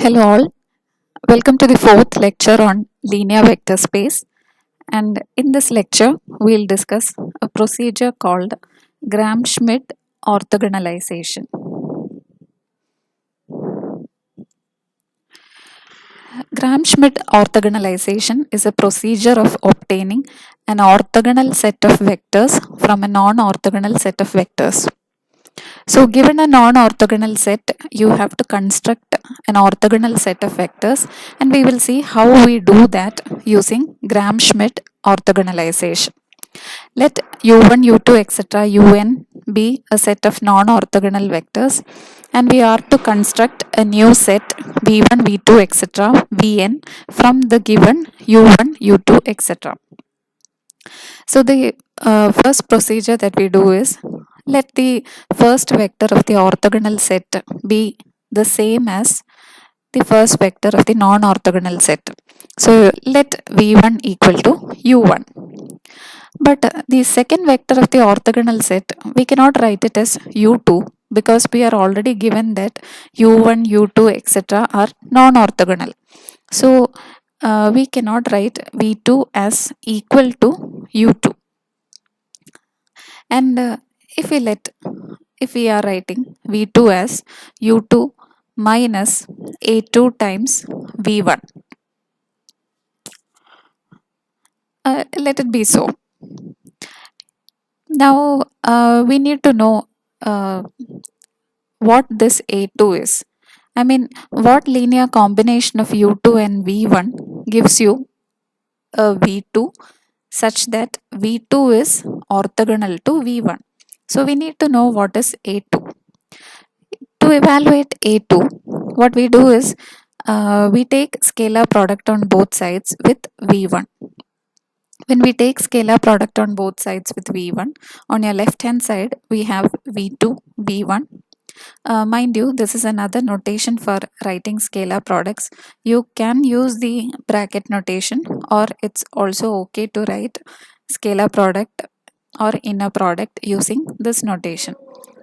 Hello all, welcome to the fourth lecture on linear vector space, and in this lecture we'll discuss a procedure called Gram-Schmidt orthogonalization. Gram-Schmidt orthogonalization is a procedure of obtaining an orthogonal set of vectors from a non-orthogonal set of vectors. So given a non-orthogonal set, you have to construct an orthogonal set of vectors, and we will see how we do that using Gram-Schmidt orthogonalization. Let u1, u2, etc. un be a set of non-orthogonal vectors, and we are to construct a new set v1, v2, etc. vn from the given u1, u2, etc. So the first procedure that we do is let the first vector of the orthogonal set be the same as the first vector of the non-orthogonal set. So let v1 equal to u1. But the second vector of the orthogonal set, we cannot write it as u2 because we are already given that u1, u2, etc. are non-orthogonal. So we cannot write v2 as equal to u2. And if we are writing v2 as u2 minus a2 times v1, let it be so. Now we need to know what this a2 is. I mean, what linear combination of u2 and v1 gives you a v2 such that v2 is orthogonal to v1. So we need to know what is a2. To evaluate a2, what we do is we take scalar product on both sides with v1. When we take scalar product on both sides with v1, on your left hand side we have v2, v1. Mind you, this is another notation for writing scalar products. You can use the bracket notation, or it's also okay to write scalar product or inner product using this notation.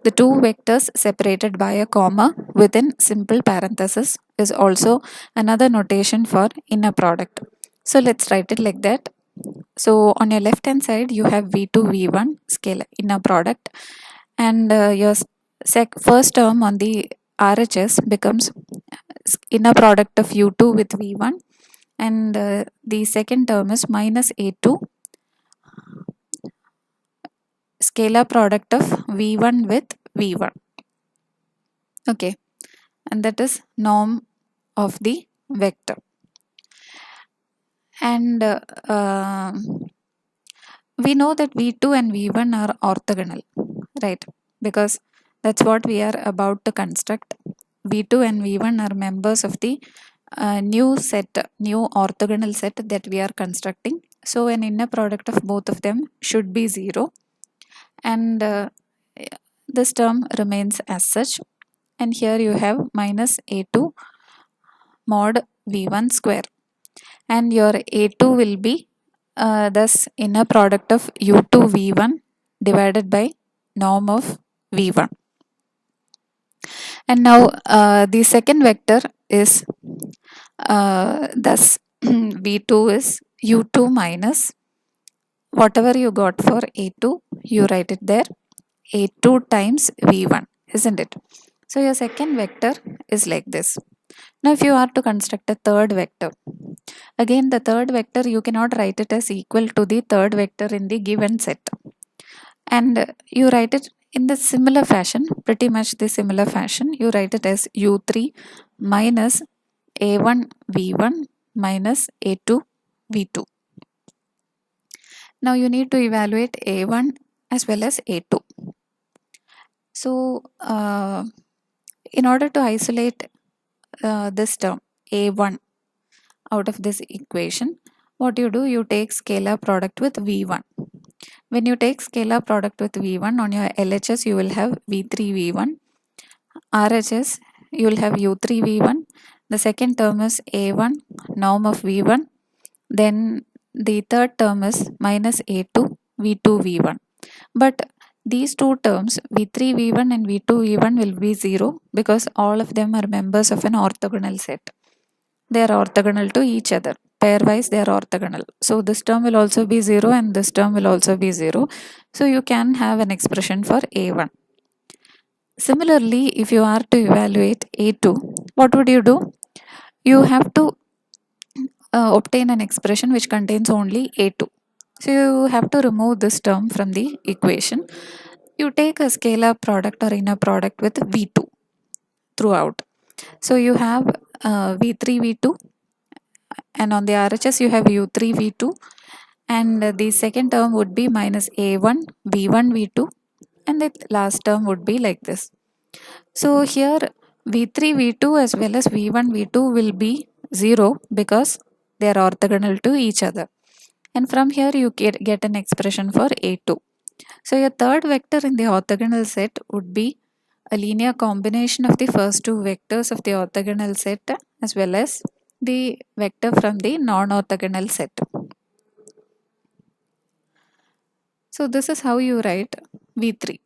The two vectors separated by a comma within simple parenthesis is also another notation for inner product. So let's write it like that. So on your left hand side you have v2, v1 scalar inner product, and your first term on the RHS becomes inner product of u2 with v1, and the second term is minus a2 scalar product of v1 with v1. Okay, and that is norm of the vector. And we know that v2 and v1 are orthogonal, right? Because that's what we are about to construct. v2 and v1 are members of the new orthogonal set that we are constructing. So an inner product of both of them should be 0, and this term remains as such. And here you have minus a2 mod v1 square, and your a2 will be thus inner product of u2 v1 divided by norm of v1. And now the second vector is thus v2 is u2 minus whatever you got for a2, you write it there, a2 times v1, isn't it? So your second vector is like this. Now if you are to construct a third vector, again the third vector you cannot write it as equal to the third vector in the given set, and you write it in the similar fashion, pretty much the similar fashion. You write it as u3 minus a1 v1 minus a2 v2. Now you need to evaluate a1 as well as a2. So in order to isolate this term a1 out of this equation, what you do, you take scalar product with v1. When you take scalar product with v1, on your LHS you will have v3 v1, RHS you will have u3 v1. The second term is a1 norm of v1, then the third term is minus a2 v2 v1. But these two terms v3 v1 and v2 v1 will be 0 because all of them are members of an orthogonal set. They are orthogonal to each other. Pairwise they are orthogonal. So this term will also be 0 and this term will also be 0. So you can have an expression for a1. Similarly, if you are to evaluate a2, what would you do? You have to obtain an expression which contains only a2. So you have to remove this term from the equation. You take a scalar product or inner product with v2 throughout. So you have v3 v2, and on the RHS you have u3 v2, and the second term would be minus a1 v1 v2, and the last term would be like this. So here v3 v2 as well as v1 v2 will be 0 because they are orthogonal to each other, and from here you get an expression for a2. So your third vector in the orthogonal set would be a linear combination of the first two vectors of the orthogonal set as well as the vector from the non-orthogonal set. So this is how you write v3,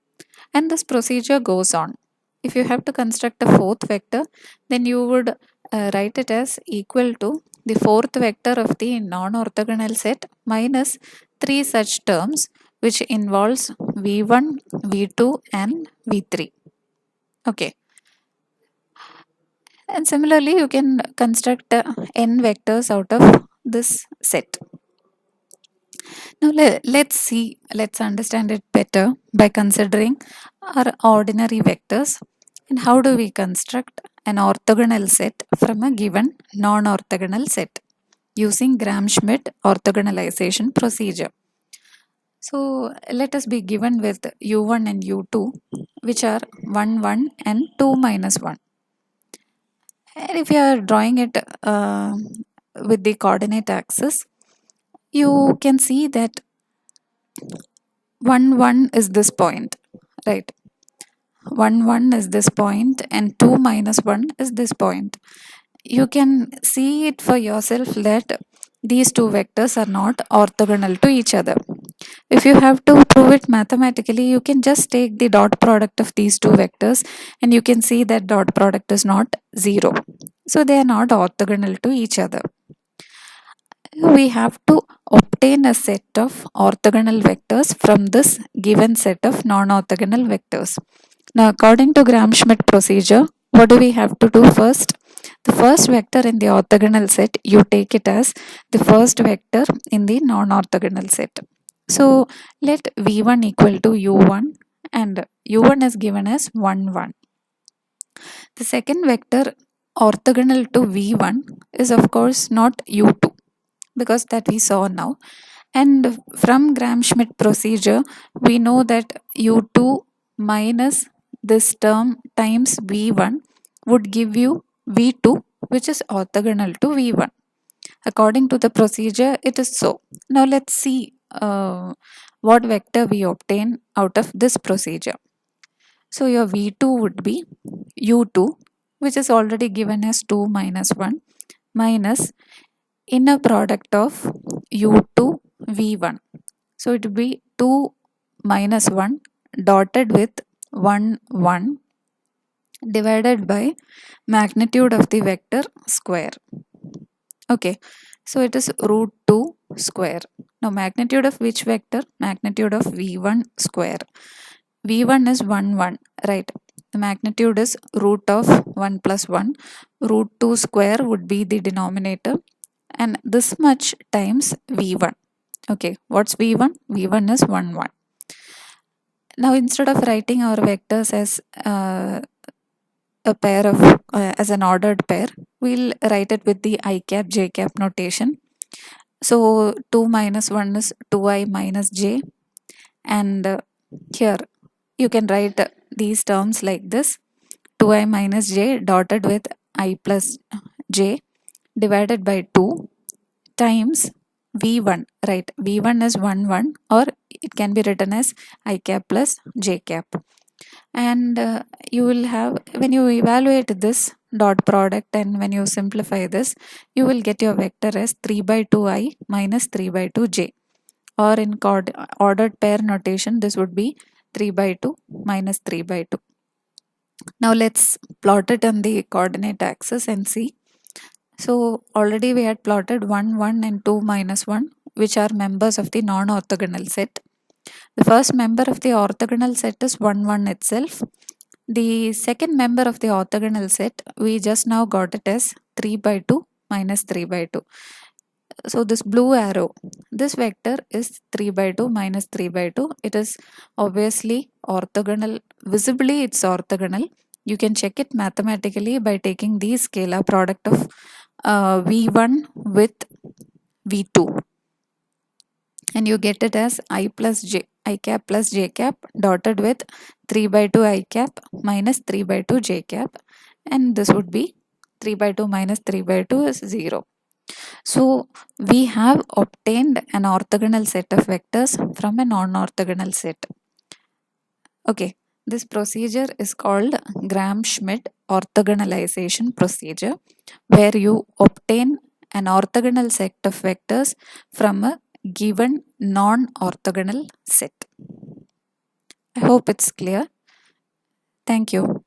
and this procedure goes on. If you have to construct a fourth vector, then you would write it as equal to the fourth vector of the non-orthogonal set minus three such terms which involves v1, v2 and v3. Okay. And similarly, you can construct n vectors out of this set. Now let's understand it better by considering our ordinary vectors and how do we construct an orthogonal set from a given non-orthogonal set using Schmidt orthogonalization procedure. So let us be given with u1 and u2, which are 1 1 and 2 minus 1. And if you are drawing it with the coordinate axis, you can see that 1 1 is this point, right? 1 1 is this point and 2 minus 1 is this point. You can see it for yourself that these two vectors are not orthogonal to each other. If you have to prove it mathematically, you can just take the dot product of these two vectors and you can see that dot product is not 0. So they are not orthogonal to each other. We have to obtain a set of orthogonal vectors from this given set of non-orthogonal vectors. Now, according to Schmidt procedure, what do we have to do first? The first vector in the orthogonal set, you take it as the first vector in the non-orthogonal set. So, let v1 equal to u1 and u1 is given as 1 1. The second vector orthogonal to v1 is of course not u2 because that we saw now. And from Schmidt procedure, we know that u2 minus this term times v1 would give you v2, which is orthogonal to v1. According to the procedure, it is so. Now let's see what vector we obtain out of this procedure. So your v2 would be u2, which is already given as 2 minus 1 minus inner product of u2 v1. So it will be 2 minus 1 dotted with 1 1 divided by magnitude of the vector square. Okay, so it is root 2 square. Now magnitude of which vector? Magnitude of v1 square. v1 is 1 1, right? The magnitude is root of 1 plus 1. Root 2 square would be the denominator, and this much times v1. Okay, what's v1? v1 is 1 1. Now instead of writing our vectors as a pair of as an ordered pair, we'll write it with the I cap j cap notation. So 2 minus 1 is 2i minus j, and here you can write these terms like this: 2i minus j dotted with I plus j divided by 2 times v1, right? v1 is 1 1, or it can be written as I cap plus j cap. And you will have, when you evaluate this dot product and when you simplify this, you will get your vector as 3 by 2i minus 3 by 2j, or in ordered pair notation this would be 3 by 2 minus 3 by 2. Now let's plot it on the coordinate axis and see. So already we had plotted 1, 1 and 2 minus 1, which are members of the non-orthogonal set. The first member of the orthogonal set is 1, 1 itself. The second member of the orthogonal set, we just now got it as 3 by 2 minus 3 by 2. So this blue arrow, this vector is 3 by 2 minus 3 by 2. It is obviously orthogonal. Visibly it's orthogonal. You can check it mathematically by taking the scalar product of V1 with V2. And you get it as I plus j, I cap plus j cap dotted with 3 by 2 I cap minus 3 by 2 j cap. And this would be 3 by 2 minus 3 by 2 is 0. So we have obtained an orthogonal set of vectors from a non-orthogonal set. Okay, this procedure is called Gram-Schmidt orthogonalization procedure, where you obtain an orthogonal set of vectors from a given non-orthogonal set. I hope it's clear. Thank you.